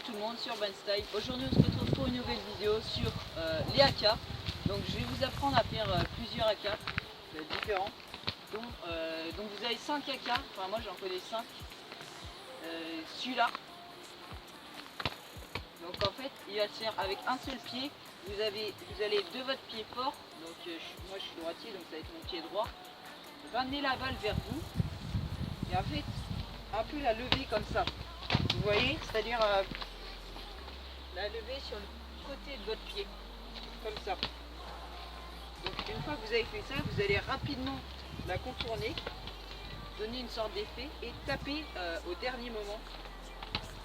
tout le monde sur Style. Aujourd'hui on se retrouve pour une nouvelle vidéo sur les AK. Donc je vais vous apprendre à faire plusieurs AK différents. Donc vous avez 5 AK, enfin moi j'en connais 5. Celui-là. Donc en fait il va se faire avec un seul pied. Vous allez de votre pied fort. Donc moi je suis droitier donc ça va être mon pied droit. Ramenez la balle vers vous. Et en fait un peu la lever comme ça. Vous voyez, c'est-à-dire la lever sur le côté de votre pied, comme ça. Donc une fois que vous avez fait ça, vous allez rapidement la contourner, donner une sorte d'effet et taper au dernier moment,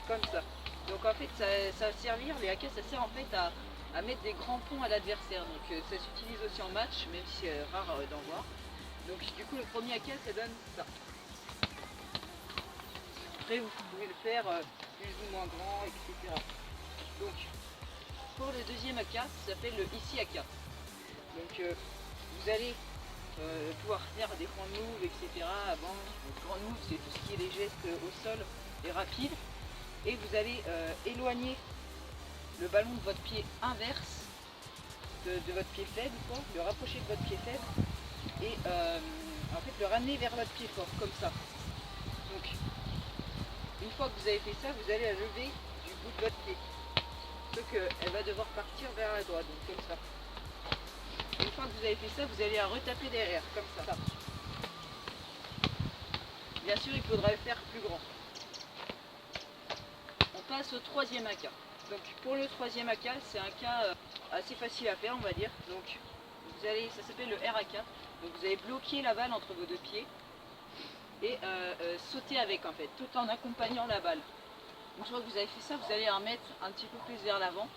comme ça. Donc en fait, ça va servir, les AK, ça sert en fait à mettre des grands ponts à l'adversaire. Donc ça s'utilise aussi en match, même si c'est rare d'en voir. Donc du coup, le premier AK, ça donne ça. Après, vous pouvez le faire plus ou moins grand, etc. Donc, pour le deuxième AK, ça s'appelle le ici AK. Donc, vous allez pouvoir faire des grands moves, etc. Avant, le grand move, c'est tout ce qui est les gestes au sol et rapides. Et vous allez éloigner le ballon de votre pied inverse de votre pied faible, quoi, le rapprocher de votre pied faible et en fait le ramener vers votre pied fort, comme ça. Donc, une fois que vous avez fait ça, vous allez la lever du bout de votre pied. Sauf qu'elle va devoir partir vers la droite, donc comme ça. Une fois que vous avez fait ça, vous allez la retaper derrière, comme ça. Bien sûr, il faudra le faire plus grand. On passe au troisième AK. Donc pour le troisième AK, c'est un cas assez facile à faire, on va dire. Donc ça s'appelle le RAK. Donc vous allez bloquer la balle entre vos deux pieds et sauter avec en fait, tout en accompagnant la balle. Une fois que vous avez fait ça, vous allez la remettre un petit peu plus vers l'avant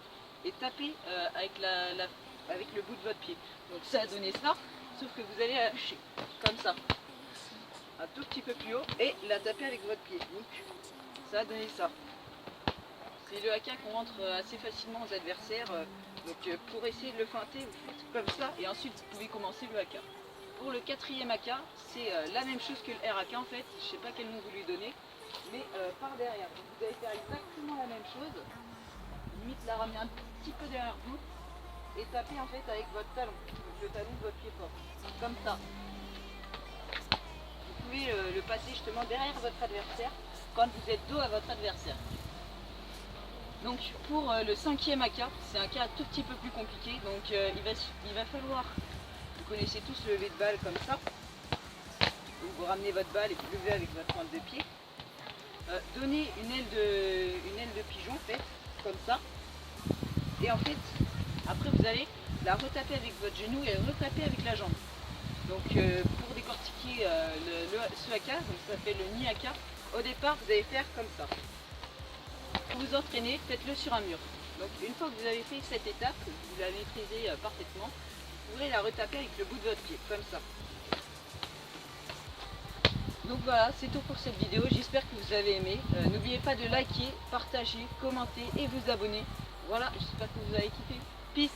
et taper avec le bout de votre pied. Donc ça a donné ça, sauf que vous allez la lâcher comme ça, un tout petit peu plus haut et la taper avec votre pied. Donc ça a donné ça. C'est le AK qu'on rentre assez facilement aux adversaires. Donc pour essayer de le feinter, vous faites comme ça et ensuite vous pouvez commencer le AK. Pour le quatrième AK, c'est la même chose que le RAK en fait, je ne sais pas quel nom vous lui donnez, mais par derrière. Donc vous allez faire exactement la même chose, limite la ramener un petit peu derrière vous et taper en fait avec votre talon, donc le talon de votre pied fort, comme ça. Vous pouvez le passer justement derrière votre adversaire quand vous êtes dos à votre adversaire. Donc pour le cinquième AK, c'est un cas un tout petit peu plus compliqué, donc il va falloir, vous connaissez tous le lever de balle comme ça, donc vous ramenez votre balle et vous levez avec votre pointe de pied, donnez une aile de pigeon en fait, comme ça, et en fait, après vous allez la retaper avec votre genou et retaper avec la jambe. Donc pour décortiquer ce AK, donc ça s'appelle le Ni AK, au départ vous allez faire comme ça. Pour vous entraîner, faites-le sur un mur. Donc une fois que vous avez fait cette étape, vous la maîtrisez parfaitement, vous pourrez la retaper avec le bout de votre pied, comme ça. Donc voilà, c'est tout pour cette vidéo, j'espère que vous avez aimé. N'oubliez pas de liker, partager, commenter et vous abonner. Voilà, j'espère que vous avez kiffé. Peace!